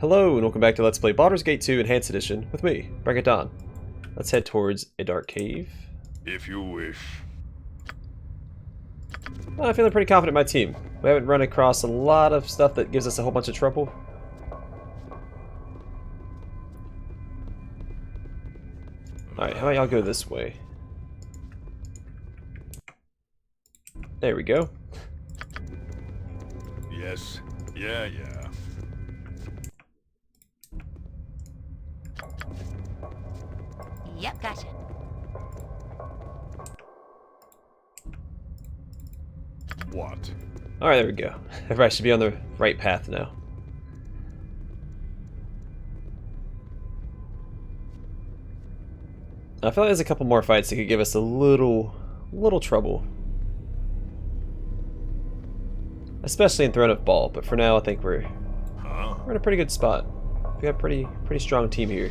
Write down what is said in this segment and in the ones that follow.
Hello and welcome back to Let's Play Baldur's Gate 2 Enhanced Edition with me, Bring It On. Let's head towards a dark cave. If you wish. Well, I'm feeling pretty confident in my team. We haven't run across a lot of stuff that gives us a whole bunch of trouble. Alright, how about y'all go this way? There we go. Yes. Yeah. Yep, gotcha. What? Alright, there we go. Everybody should be on the right path now. I feel like there's a couple more fights that could give us a little trouble. Especially in Throne of Bhaal, but for now I think we're in a pretty good spot. We got a pretty strong team here.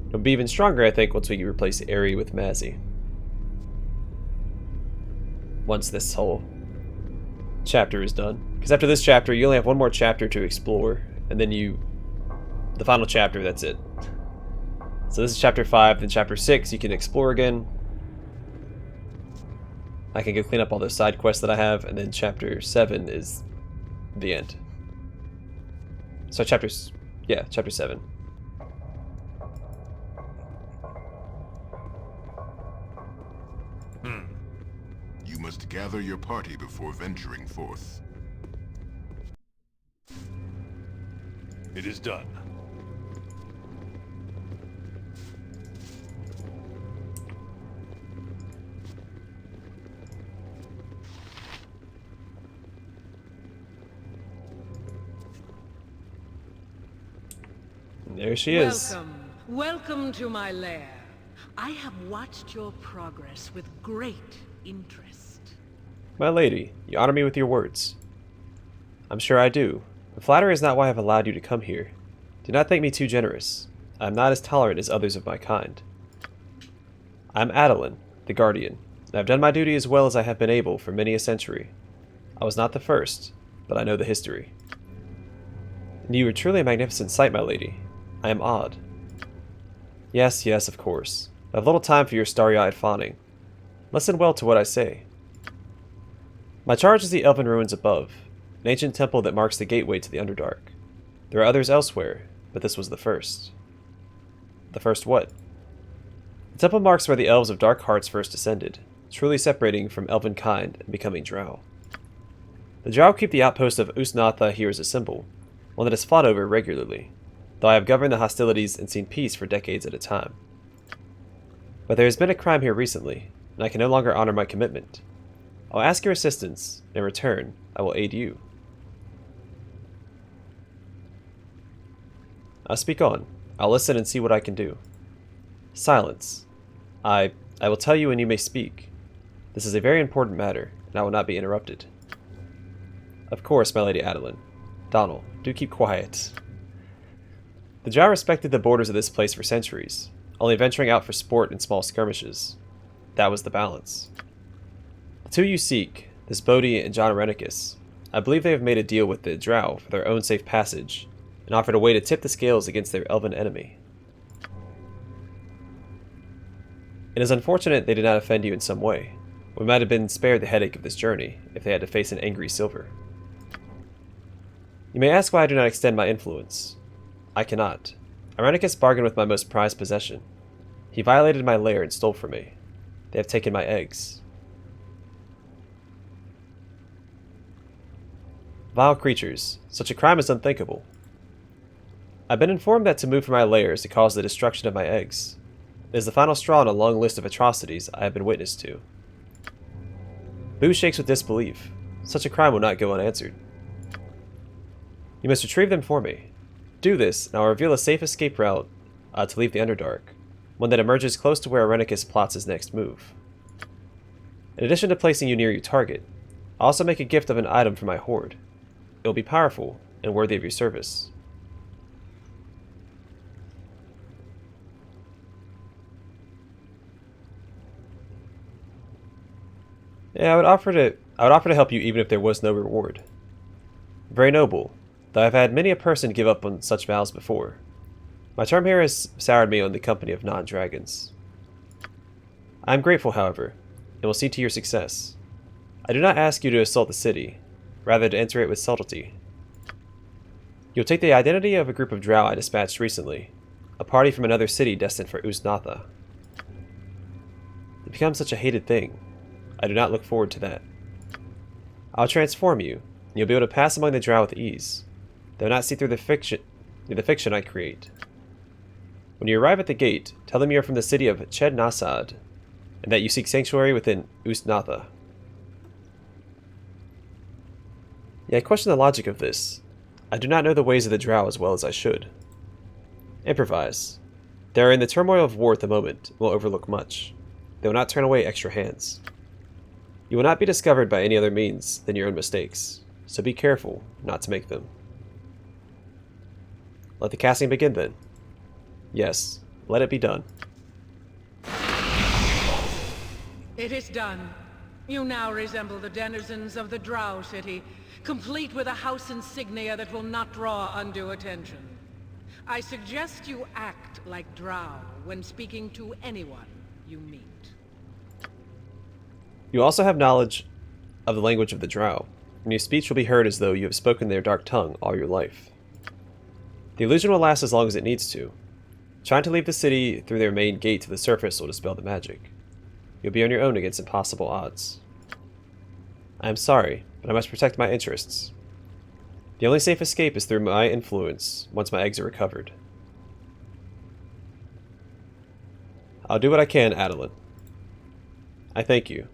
It'll be even stronger, I think, once we replace Aerie with Mazzy. Once this whole chapter is done. Because after this chapter, you only have one more chapter to explore, and then the final chapter, that's it. So this is chapter 5, then chapter 6, you can explore again. I can go clean up all those side quests that I have, and then chapter 7 is the end. So chapter 7. You must gather your party before venturing forth. It is done. There she is. Welcome to my lair. I have watched your progress with great interest. My lady, you honor me with your words. I'm sure I do. But flattery is not why I've allowed you to come here. Do not think me too generous. I am not as tolerant as others of my kind. I am Adeline, the Guardian, and I have done my duty as well as I have been able for many a century. I was not the first, but I know the history. And you are truly a magnificent sight, my lady. I am awed. Yes, of course. I have little time for your starry-eyed fawning. Listen well to what I say. My charge is the Elven Ruins above, an ancient temple that marks the gateway to the Underdark. There are others elsewhere, but this was the first. The first what? The temple marks where the elves of Dark Hearts first descended, truly separating from elven kind and becoming Drow. The Drow keep the outpost of Ust Natha here as a symbol, one that is fought over regularly, though I have governed the hostilities and seen peace for decades at a time. But there has been a crime here recently, and I can no longer honor my commitment. I'll ask your assistance, and in return, I will aid you. I'll speak on. I'll listen and see what I can do. Silence. I will tell you when you may speak. This is a very important matter, and I will not be interrupted. Of course, my lady Adeline. Donald, do keep quiet. The Drow respected the borders of this place for centuries, only venturing out for sport and small skirmishes. That was the balance. The two you seek, this Bodhi and John Irenicus, I believe they have made a deal with the Drow for their own safe passage, and offered a way to tip the scales against their elven enemy. It is unfortunate they did not offend you in some way. We might have been spared the headache of this journey if they had to face an angry Silver. You may ask why I do not extend my influence. I cannot. Irenicus bargained with my most prized possession. He violated my lair and stole from me. They have taken my eggs. Vile creatures. Such a crime is unthinkable. I've been informed that to move from my lair is to cause the destruction of my eggs. It is the final straw in a long list of atrocities I have been witness to. Boo shakes with disbelief. Such a crime will not go unanswered. You must retrieve them for me. Do this, and I'll reveal a safe escape route to leave the Underdark, one that emerges close to where Irenicus plots his next move. In addition to placing you near your target, I'll also make a gift of an item for my horde. It will be powerful and worthy of your service. Yeah, I would offer to help you even if there was no reward. Very noble, though I've had many a person give up on such vows before. My charm here has soured me on the company of non-dragons. I am grateful, however, and will see to your success. I do not ask you to assault the city, rather to enter it with subtlety. You'll take the identity of a group of Drow I dispatched recently, a party from another city destined for Ust Natha. It becomes such a hated thing. I do not look forward to that. I'll transform you, and you'll be able to pass among the Drow with ease. They will not see through the fiction I create. When you arrive at the gate, tell them you are from the city of Ched-Nasad, and that you seek sanctuary within Ust Natha. Yeah, I question the logic of this. I do not know the ways of the Drow as well as I should. Improvise. They are in the turmoil of war at the moment, and will overlook much. They will not turn away extra hands. You will not be discovered by any other means than your own mistakes, so be careful not to make them. Let the casting begin then. Yes, let it be done. It is done. You now resemble the denizens of the Drow city, complete with a house insignia that will not draw undue attention. I suggest you act like Drow when speaking to anyone you meet. You also have knowledge of the language of the Drow, and your speech will be heard as though you have spoken their dark tongue all your life. The illusion will last as long as it needs to. Trying to leave the city through their main gate to the surface will dispel the magic. You'll be on your own against impossible odds. I am sorry, but I must protect my interests. The only safe escape is through my influence once my eggs are recovered. I'll do what I can, Adolin. I thank you.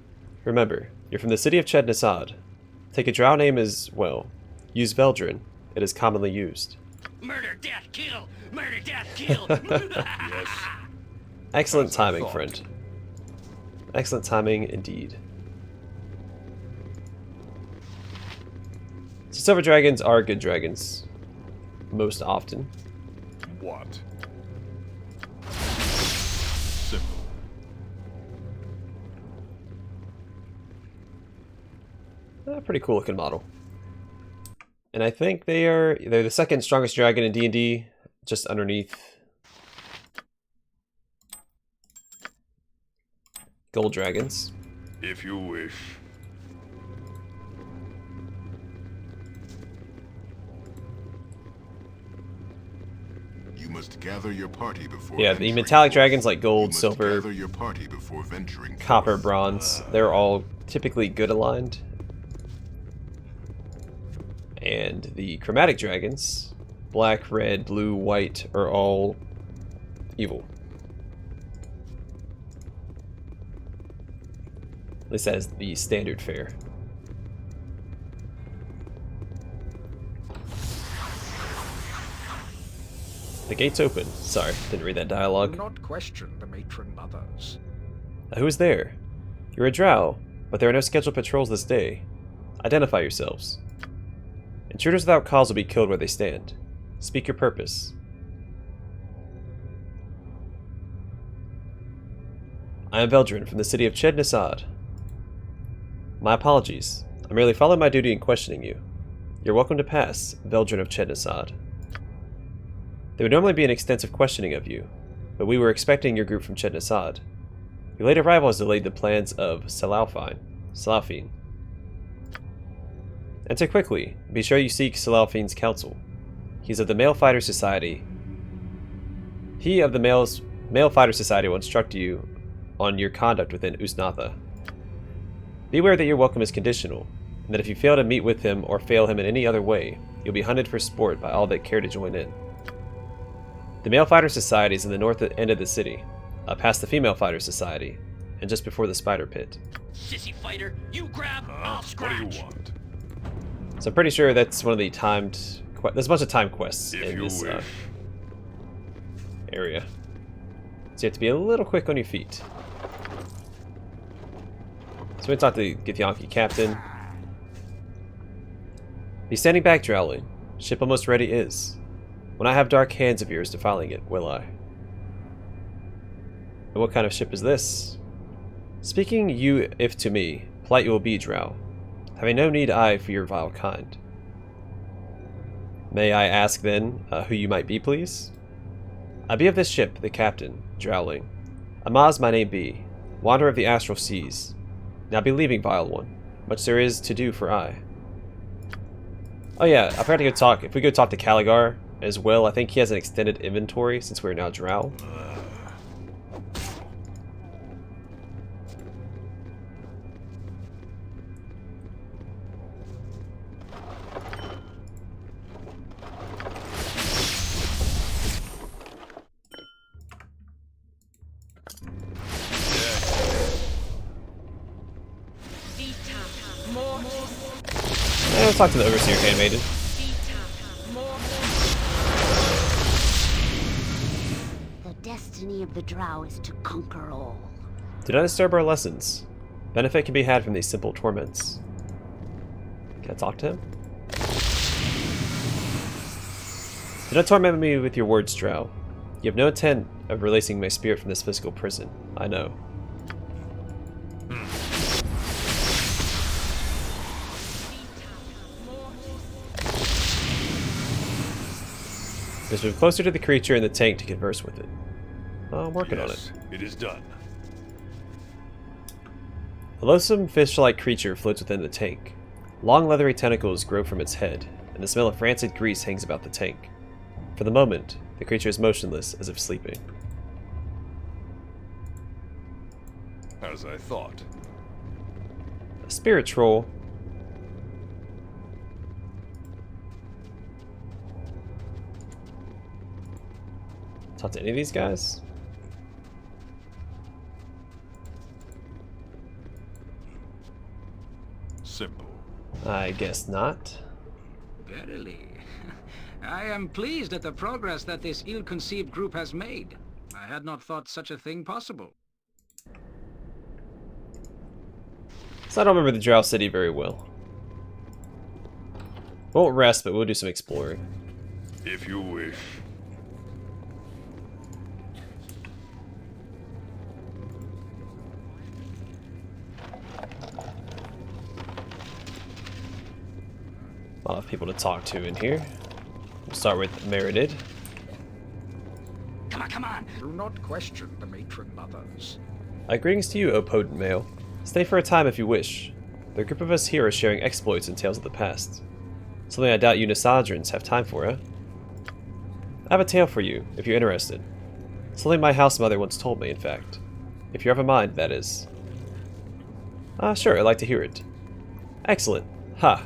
Remember, you're from the city of Ched-Nasad. Take a Drow name as, well, use Veldrin. It is commonly used. Murder, death, kill! Murder, death, kill! Yes. Excellent As I timing, thought. friend. Excellent timing indeed. So silver dragons are good dragons. Most often. What? Simple. Pretty cool looking model. And I think they're the second strongest dragon in D&D, just underneath gold dragons. If you wish. You must gather your party before Yeah, the venturing metallic forth. dragons like You gold, must silver, gather your party before venturing copper, forth. bronze, they're all typically good aligned. And the chromatic dragons, black, red, blue, white, are all evil. At least that is the standard fare. The gate's open. Sorry, didn't read that dialogue. Do not question the matron mothers. Who is there? You're a Drow, but there are no scheduled patrols this day. Identify yourselves. Intruders without cause will be killed where they stand. Speak your purpose. I am Veldrin from the city of Ched-Nasad. My apologies. I merely followed my duty in questioning you. You're welcome to pass, Veldrin of Ched-Nasad. There would normally be an extensive questioning of you, but we were expecting your group from Ched-Nasad. Your late arrival has delayed the plans of Salaufine. Enter quickly. Be sure you seek Salaufine's counsel. He's of the Male Fighter Society. He of the Male Fighter Society will instruct you on your conduct within Ust Natha. Beware that your welcome is conditional, and that if you fail to meet with him or fail him in any other way, you'll be hunted for sport by all that care to join in. The Male Fighter Society is in the north end of the city, past the Female Fighter Society, and just before the Spider Pit. Sissy fighter, you grab, I'll What scratch. do you want? So I'm pretty sure that's one of the timed... There's a bunch of time quests If in you this wish. area. So you have to be a little quick on your feet. So we talk to Githyanki Captain. Be standing back, Drowling. Ship almost ready is. When I have dark hands of yours defiling it, will I? And what kind of ship is this? Speaking you if to me, plight you will be, Drow. Having no need I for your vile kind. May I ask then, who you might be, please? I be of this ship, the captain, Drowling. Amaz my name be, wanderer of the astral seas. Now be leaving, vile one. Much there is to do for I. Oh yeah, I forgot to go talk. If we go talk to Caligar as well, I think he has an extended inventory since we're now Drow. Let's talk to the Overseer Handmaiden. The destiny of the Drow is to conquer all. Do not disturb our lessons. Benefit can be had from these simple torments. Can I talk to him? Do not torment me with your words, Drow. You have no intent of releasing my spirit from this physical prison. I know. Just move closer to the creature in the tank to converse with it. I'm working on it. It is done. A loathsome fish-like creature floats within the tank. Long leathery tentacles grow from its head, and the smell of rancid grease hangs about the tank. For the moment, the creature is motionless, as if sleeping. As I thought. A spirit troll. Talk to any of these guys? Simple. I guess not. Verily. I am pleased at the progress that this ill-conceived group has made. I had not thought such a thing possible. So I don't remember the Drow City very well. Won't rest, but we'll do some exploring. If you wish. A lot of people to talk to in here. We'll start with Meredith. Come on, come on. Do not question the matron mothers. Greetings to you, O potent male. Stay for a time if you wish. The group of us here are sharing exploits and tales of the past. Something I doubt you Nasadrans have time for, eh? I have a tale for you, if you're interested. Something my house mother once told me, in fact. If you have a mind, that is. Sure, I'd like to hear it. Excellent. Ha!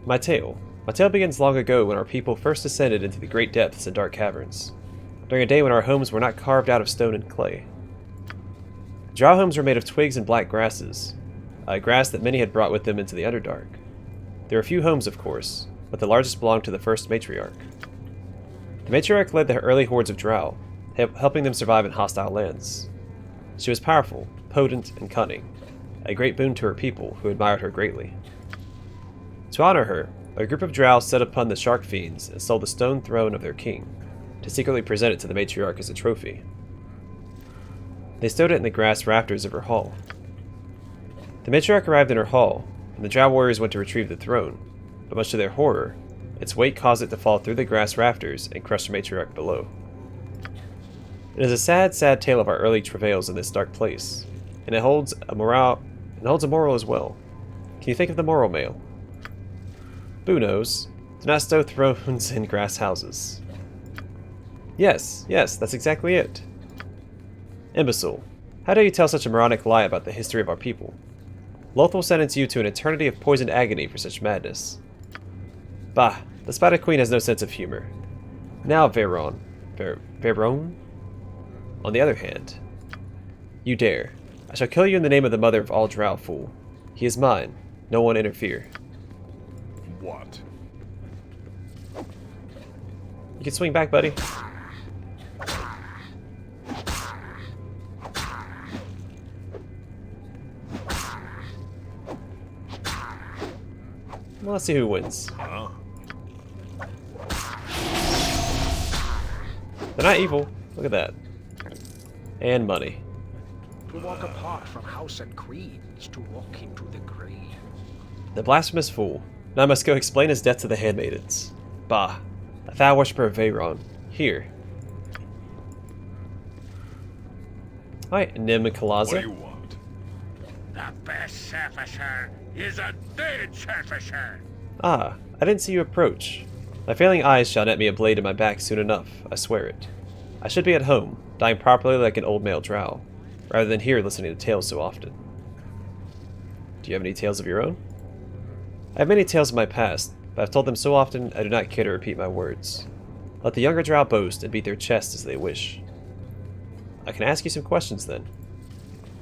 My tale begins long ago when our people first descended into the great depths and dark caverns, during a day when our homes were not carved out of stone and clay. Drow homes were made of twigs and black grasses, grass that many had brought with them into the Underdark. There were few homes, of course, but the largest belonged to the first matriarch. The matriarch led the early hordes of Drow, helping them survive in hostile lands. She was powerful, potent, and cunning, a great boon to her people, who admired her greatly. To honor her, a group of Drow set upon the Shark Fiends and stole the stone throne of their king, to secretly present it to the matriarch as a trophy. They stowed it in the grass rafters of her hall. The matriarch arrived in her hall, and the Drow warriors went to retrieve the throne, but much to their horror, its weight caused it to fall through the grass rafters and crush the matriarch below. It is a sad, sad tale of our early travails in this dark place, and it holds a moral as well. Can you think of the moral, male? Boo knows. Do not stow thrones in grass houses. Yes, that's exactly it. Imbecile, how dare you tell such a moronic lie about the history of our people? Loth will sentence you to an eternity of poisoned agony for such madness. Bah, the Spider Queen has no sense of humor. Now, Veron, on the other hand, you dare. I shall kill you in the name of the mother of all Drow, fool. He is mine. No one interfere. What? You can swing back, buddy. Well, let's see who wins. Huh? They're not evil. Look at that. And money. To walk apart from house and queens, to walk into the grave. The blasphemous fool. Now I must go explain his death to the handmaidens. Bah, a foul worshipper of Veyron. Here. Hi, Nim and What do Kalaza. you want? The best surfacer is a dead surfacer. Ah, I didn't see you approach. My failing eyes shot at me a blade in my back soon enough, I swear it. I should be at home, dying properly like an old male drow, rather than here listening to tales so often. Do you have any tales of your own? I have many tales of my past, but I've told them so often I do not care to repeat my words. Let the younger drow boast and beat their chests as they wish. I can ask you some questions then.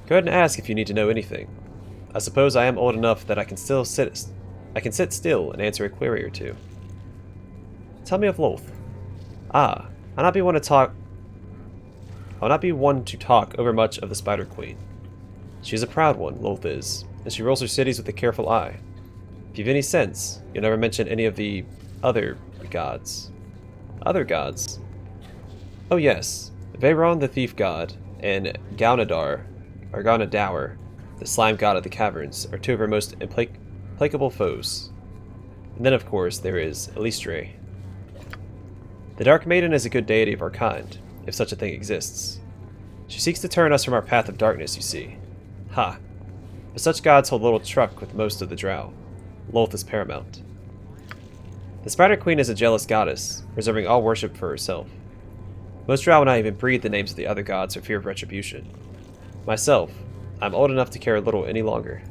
Go ahead and ask if you need to know anything. I suppose I am old enough that I can sit still and answer a query or two. Tell me of Lolth. Ah, I'll not be one to talk overmuch of the Spider Queen. She is a proud one, Lolth is, and she rules her cities with a careful eye. If you've any sense, you'll never mention any of the other gods. Other gods? Oh yes, Veyron the Thief God, and Gaunadar, or Gaunadaur, the Slime God of the Caverns, are two of her most implacable foes. And then, of course, there is Elistre. The Dark Maiden is a good deity of our kind, if such a thing exists. She seeks to turn us from our path of darkness, you see. Ha! But such gods hold little truck with most of the Drow. Lolth is paramount. The Spider Queen is a jealous goddess, reserving all worship for herself. Most Drow will not even breathe the names of the other gods for fear of retribution. Myself, I'm old enough to care little any longer.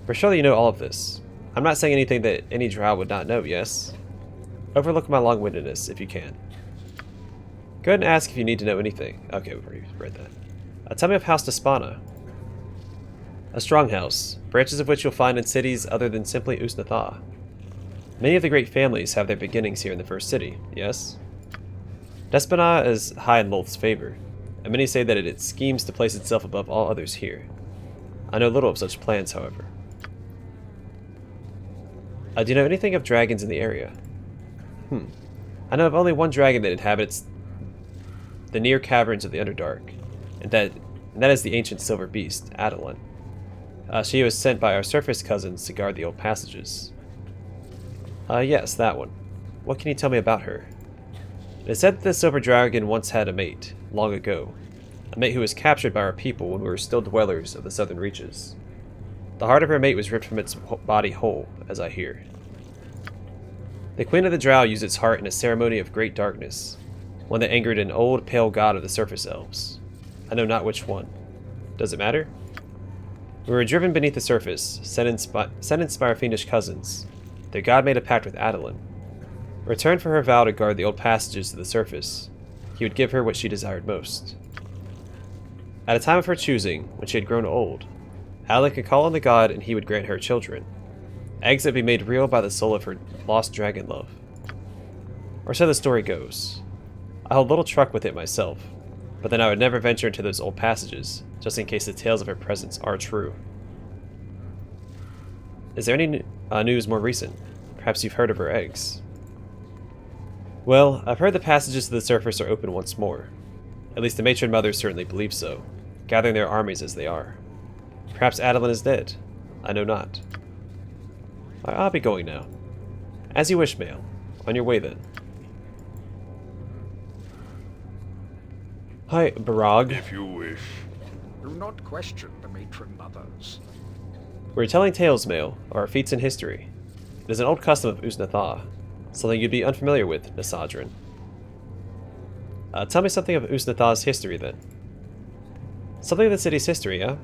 For surely you know all of this. I'm not saying anything that any Drow would not know, yes? Overlook my long-windedness, if you can. Go ahead and ask if you need to know anything. Okay, we've already read that. Tell me of House Despana. A strong house, branches of which you'll find in cities other than simply Ust Natha. Many of the great families have their beginnings here in the first city, yes? Despana is high in Lolth's favor, and many say that it schemes to place itself above all others here. I know little of such plans, however. Do you know anything of dragons in the area? I know of only one dragon that inhabits the near caverns of the Underdark, and that is the ancient silver beast, Adolin. She was sent by our surface cousins to guard the old passages. Yes, that one. What can you tell me about her? It is said that the silver dragon once had a mate, long ago. A mate who was captured by our people when we were still dwellers of the southern reaches. The heart of her mate was ripped from its body whole, as I hear. The Queen of the Drow used its heart in a ceremony of great darkness, one that angered an old, pale god of the surface elves. I know not which one. Does it matter? We were driven beneath the surface, sentenced by our fiendish cousins. Their god made a pact with Adolin. In return for her vow to guard the old passages to the surface, he would give her what she desired most. At a time of her choosing, when she had grown old, Adolin could call on the god and he would grant her children. Eggs that would be made real by the soul of her lost dragon love. Or so the story goes. I hold little truck with it myself, but then I would never venture into those old passages, just in case the tales of her presence are true. Is there any news more recent? Perhaps you've heard of her eggs. Well, I've heard the passages to the surface are open once more. At least the matron mothers certainly believe so, gathering their armies as they are. Perhaps Adolin is dead. I know not. I'll be going now. As you wish, Mael. On your way, then. Hi, Barag. If you wish. Do not question the matron mothers. We're telling tales, Mael, of our feats in history. It is an old custom of Ust Natha, something you'd be unfamiliar with, Nasadrin. Tell me something of Ust Natha's history, then. Something of the city's history, huh?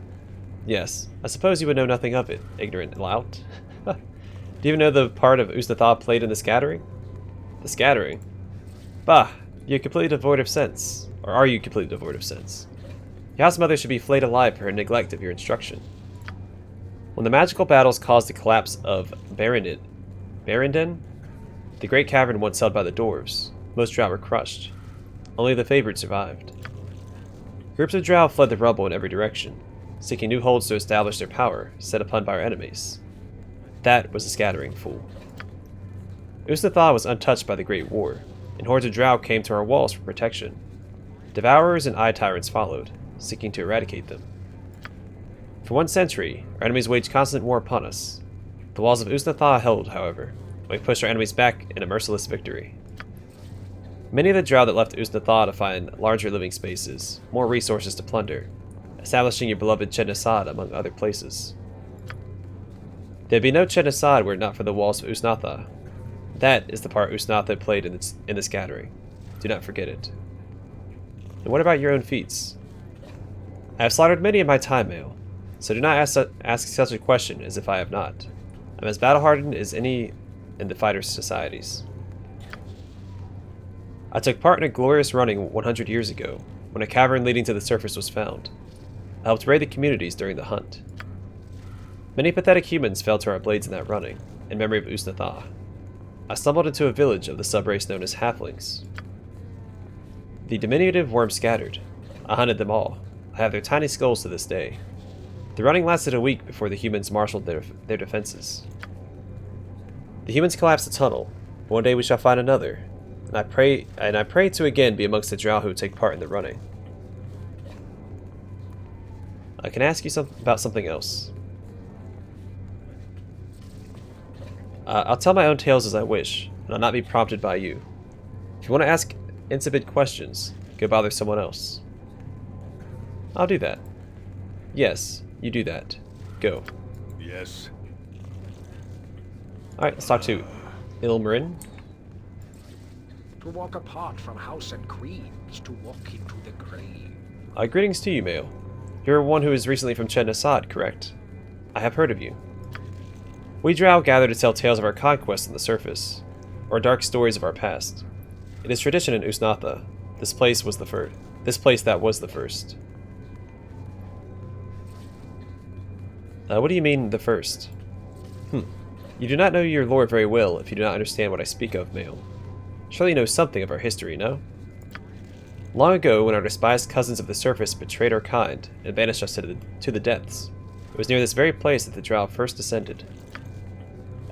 Yes, I suppose you would know nothing of it, ignorant lout. Do you even know the part of Ust Natha played in the Scattering? The Scattering? Bah, you're completely devoid of sense. Or are you completely devoid of sense? Your house mother should be flayed alive for her neglect of your instruction. When the magical battles caused the collapse of Barenden, the great cavern once held by the dwarves, most Drow were crushed. Only the favored survived. Groups of Drow fled the rubble in every direction, seeking new holds to establish their power, set upon by our enemies. That was the Scattering, fool. Ust Natha was untouched by the Great War, and hordes of Drow came to our walls for protection. Devourers and Eye Tyrants followed, seeking to eradicate them. For 1 century, our enemies waged constant war upon us. The walls of Ust Natha held, however, We pushed our enemies back in a merciless victory. Many of the Drow that left Ust Natha to find larger living spaces, more resources to plunder, establishing your beloved Ched among other places. There'd be no Ched were it not for the walls of Ust Natha. That is the part Ust Natha played in the scattering. Do not forget it. And what about your own feats? I have slaughtered many in my time, Mael, so do not ask such a question as if I have not. I'm as battle-hardened as any in the fighters' societies. I took part in a glorious running 100 years ago, when a cavern leading to the surface was found. I helped raid the communities during the hunt. Many pathetic humans fell to our blades in that running, in memory of Ust Natha. I stumbled into a village of the subrace known as Halflings. The diminutive worms scattered. I hunted them all. I have their tiny skulls to this day. The running lasted a week before the humans marshaled their defenses. The humans collapsed the tunnel. One day we shall find another, and I pray to again be amongst the Drow who take part in the running. I can ask you about something else. I'll tell my own tales as I wish, and I'll not be prompted by you. If you want to ask insipid questions, go bother someone else. I'll do that. Yes, you do that. Go. Yes. Alright, let's talk to Ilmarin. To walk apart from house and queens, to walk into the grave. Greetings to you, Mael. You're one who is recently from Ched, correct? I have heard of you. We Drow gather to tell tales of our conquests on the surface, or dark stories of our past. It is tradition in Ust Natha. This place that was the first. What do you mean, the first? You do not know your lore very well if you do not understand what I speak of, Mael. Surely you know something of our history, no? Long ago, when our despised cousins of the surface betrayed our kind and banished us to the depths, it was near this very place that the Drow first descended.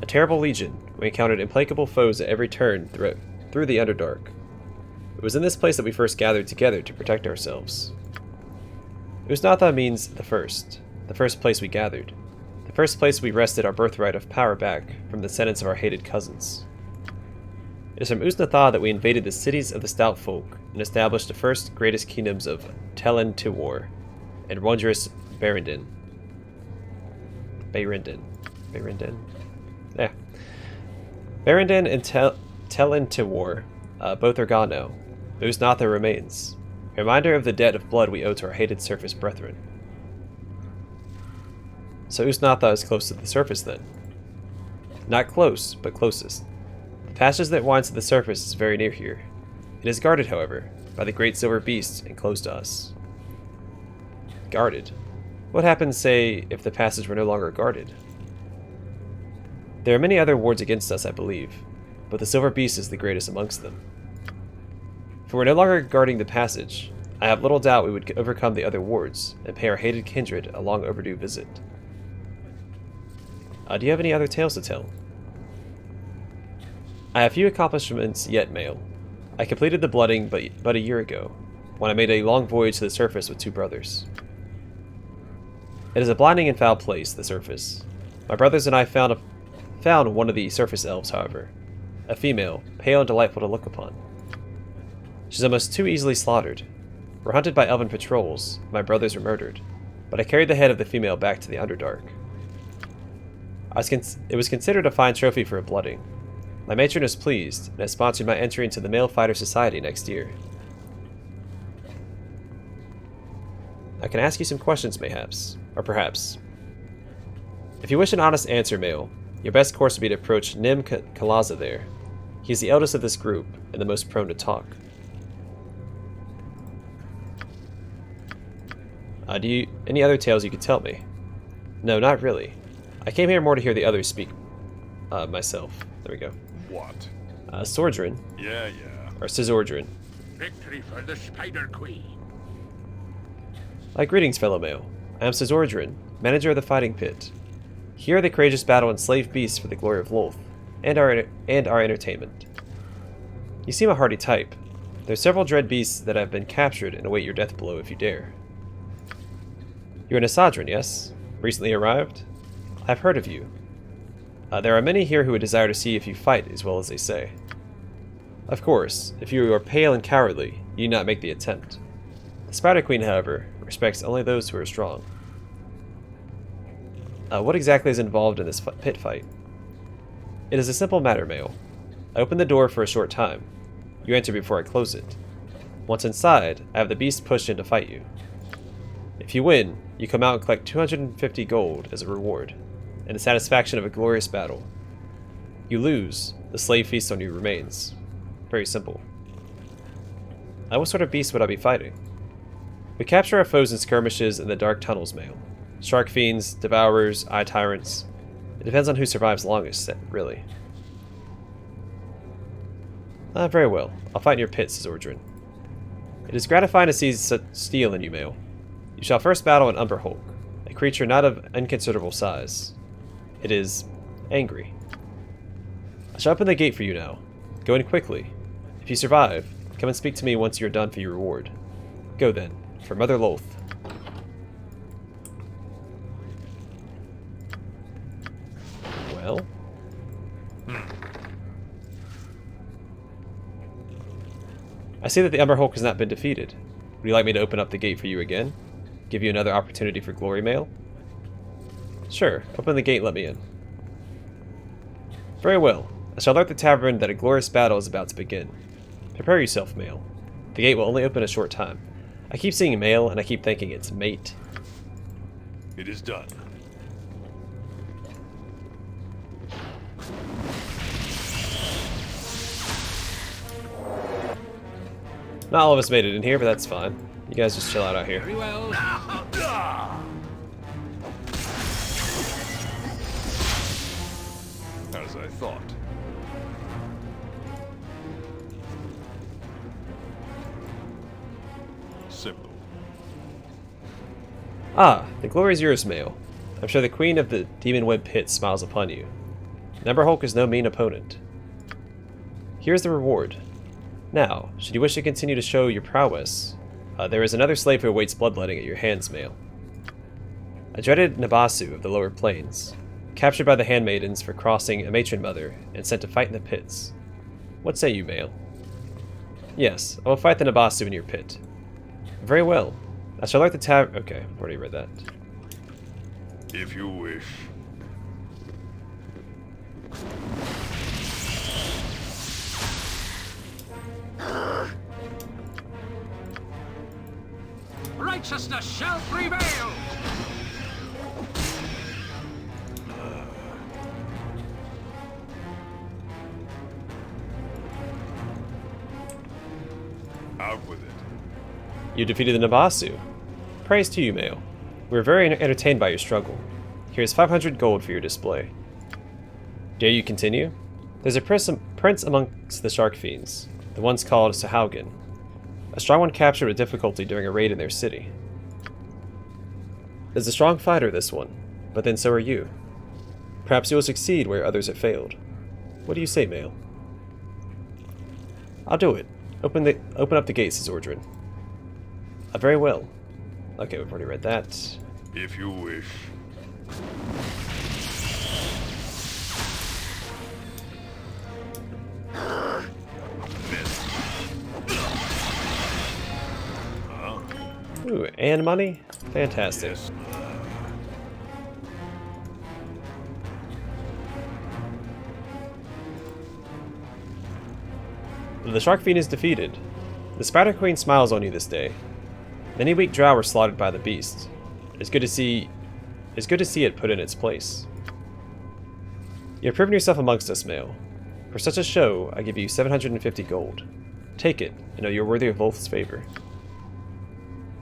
A terrible legion, we encountered implacable foes at every turn through the Underdark. It was in this place that we first gathered together to protect ourselves. Ust Natha means the first place we gathered, the first place we wrested our birthright of power back from the descendants of our hated cousins. It is from Ust Natha that we invaded the cities of the Stout Folk and established the first greatest kingdoms of Telen Tiwar and wondrous Berendin. Yeah. Berendin and Telen Tiwar, both are gone now. Ust Natha remains, a reminder of the debt of blood we owe to our hated surface brethren. So Ust Natha is close to the surface then. Not close, but closest. The passage that winds to the surface is very near here. It is guarded, however, by the great silver beasts and closed to us. Guarded? What happens, say, if the passage were no longer guarded? There are many other wards against us, I believe, but the silver beast is the greatest amongst them. If we were no longer guarding the passage, I have little doubt we would overcome the other wards and pay our hated kindred a long overdue visit. Do you have any other tales to tell? I have few accomplishments yet, Mael. I completed the blooding but a year ago, when I made a long voyage to the surface with 2 brothers. It is a blinding and foul place, the surface. My brothers and I found one of the surface elves, however, a female, pale and delightful to look upon. She's almost too easily slaughtered. We're hunted by elven patrols, my brothers were murdered, but I carried the head of the female back to the Underdark. It was considered a fine trophy for a blooding. My matron was pleased, and has sponsored my entry into the Male Fighter Society next year. I can ask you some questions, mayhaps, or perhaps. If you wish an honest answer, Mael, your best course would be to approach Nim Kalaza there. He is the eldest of this group, and the most prone to talk. Any other tales you could tell me? No, not really. I came here more to hear the others speak myself. There we go. What? Sordrin. Yeah. Or Sizordrin. Victory for the Spider Queen. Greetings, fellow Mael. I am Sizordrin, manager of the Fighting Pit. Here the courageous battle enslaved beasts for the glory of Lolth, and our entertainment. You seem a hardy type. There are several dread beasts that have been captured and await your death blow if you dare. You're an Isadrin, yes? Recently arrived? I've heard of you. There are many here who would desire to see if you fight as well as they say. Of course, if you are pale and cowardly, you need not make the attempt. The Spider Queen, however, respects only those who are strong. What exactly is involved in this pit fight? It is a simple matter, male. I open the door for a short time. You enter before I close it. Once inside, I have the beast pushed in to fight you. If you win, you come out and collect 250 gold as a reward, and the satisfaction of a glorious battle. You lose, the slave feasts on your remains. Very simple. What sort of beast would I be fighting? We capture our foes in skirmishes in the dark tunnels, male. Shark fiends, devourers, eye tyrants. It depends on who survives longest, really. Very well. I'll fight in your pit, says Ordrin. It is gratifying to see such steel in you, male. You shall first battle an Umber Hulk, a creature not of inconsiderable size. It is angry. I shall open the gate for you now. Go in quickly. If you survive, come and speak to me once you are done for your reward. Go then, for Mother Lolth. Well? I see that the Umber Hulk has not been defeated. Would you like me to open up the gate for you again? Give you another opportunity for glory, male? Sure, open the gate and let me in. Very well. I shall alert the tavern that a glorious battle is about to begin. Prepare yourself, male. The gate will only open a short time. I keep seeing male, and I keep thinking it's mate. It is done. Not all of us made it in here, but that's fine. You guys just chill out here. Very well. As I thought. Simple. Ah, the glory is yours, male. I'm sure the queen of the demon web pit smiles upon you. The Umber Hulk is no mean opponent. Here's the reward. Now, should you wish to continue to show your prowess, there is another slave who awaits bloodletting at your hands, male. A dreaded Nabasu of the lower plains, captured by the handmaidens for crossing a matron mother and sent to fight in the pits. What say you, male? Yes, I will fight the Nabasu in your pit. Very well. I shall alert the Okay, I've already read that. If you wish. Righteousness shall prevail! Out with it. You defeated the Nabasu. Praise to you, male. We were very entertained by your struggle. Here's 500 gold for your display. Dare you continue? There's a prince amongst the shark fiends, the ones called Sahaugen. A strong one captured with difficulty during a raid in their city. There's a strong fighter, this one, but then so are you. Perhaps you will succeed where others have failed. What do you say, male? I'll do it. Open up the gates, says Ordrin. Very well. Okay, we've already read that. If you wish. Ooh, and money? Fantastic. Yes. The Shark Fiend is defeated. The Spider Queen smiles on you this day. Many weak Drow were slaughtered by the beast. It's good to see it put in its place. You have proven yourself amongst us, male. For such a show, I give you 750 gold. Take it, and know you're worthy of Lolth's favor.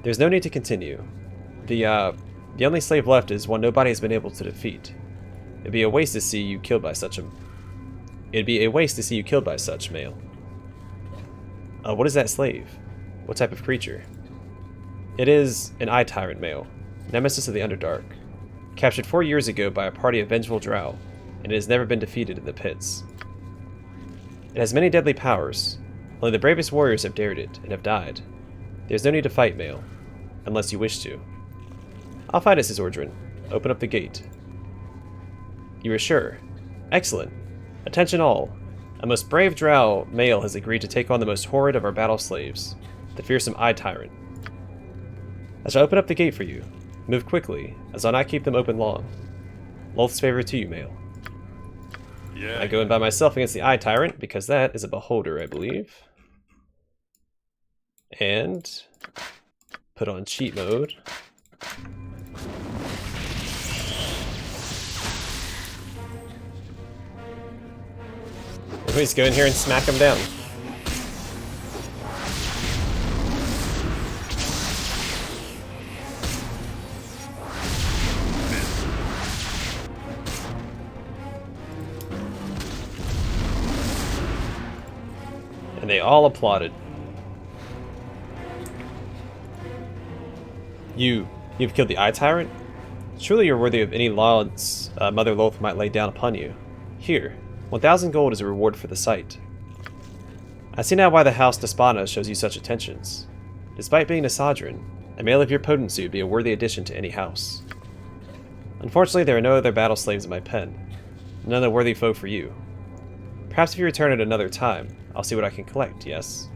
There's no need to continue. The only slave left is one nobody has been able to defeat. It'd be a waste to see you killed by such, male. What is that slave? What type of creature? It is an eye tyrant, male, nemesis of the Underdark. Captured 4 years ago by a party of vengeful Drow, and it has never been defeated in the pits. It has many deadly powers. Only the bravest warriors have dared it, and have died. There's no need to fight, male, unless you wish to. I'll fight it, says Ordrin. Open up the gate. You are sure? Excellent. Attention all. A most brave Drow male has agreed to take on the most horrid of our battle slaves, the fearsome Eye Tyrant. I shall open up the gate for you. Move quickly, as I'll not keep them open long. Lolth's favor to you, male. Yeah. I go in by myself against the Eye Tyrant, because that is a beholder, I believe. And put on cheat mode. Let's go in here and smack him down. And they all applauded. You've killed the Eye Tyrant? Surely you're worthy of any laws Mother Lolth might lay down upon you. Here, 1,000 gold is a reward for the sight. I see now why the House Despana shows you such attentions. Despite being a Sodran, a male of your potency would be a worthy addition to any house. Unfortunately, there are no other battle slaves in my pen. None a worthy foe for you. Perhaps if you return at another time, I'll see what I can collect, yes?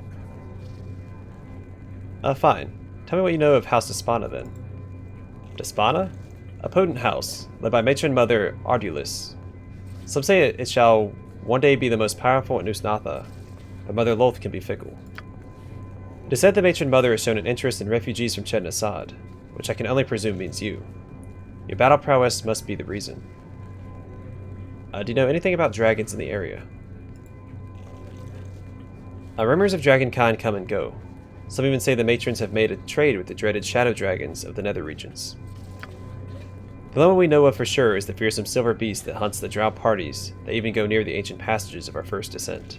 Fine. Tell me what you know of House Despana, then. Despana? A potent house, led by Matron Mother Ardulus. Some say it shall one day be the most powerful in Ust Natha, but Mother Lolth can be fickle. It is said the Matron Mother has shown an interest in refugees from Ched Nasad, which I can only presume means you. Your battle prowess must be the reason. Do you know anything about dragons in the area? Rumors of dragonkind come and go. Some even say the matrons have made a trade with the dreaded shadow dragons of the nether regions. The only one we know of for sure is the fearsome silver beast that hunts the Drow parties that even go near the ancient passages of our first descent.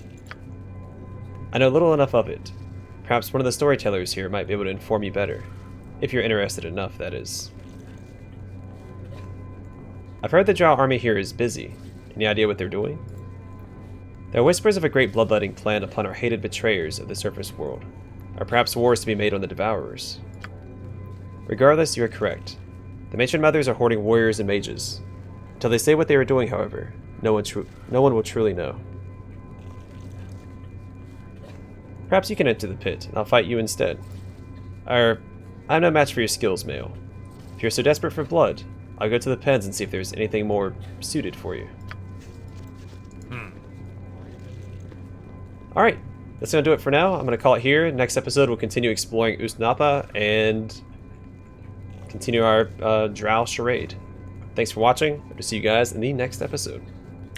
I know little enough of it. Perhaps one of the storytellers here might be able to inform you better. If you're interested enough, that is. I've heard the Drow army here is busy. Any idea what they're doing? There are whispers of a great bloodletting plan upon our hated betrayers of the surface world, or perhaps wars to be made on the Devourers. Regardless, you are correct. The Matron Mothers are hoarding warriors and mages. Until they say what they are doing, however, no one will truly know. Perhaps you can enter the pit, and I'll fight you instead. I'm no match for your skills, male. If you're so desperate for blood, I'll go to the pens and see if there's anything more suited for you. Alright, that's going to do it for now. I'm going to call it here. Next episode, we'll continue exploring Ust Natha and continue our Drow charade. Thanks for watching. Hope to see you guys in the next episode.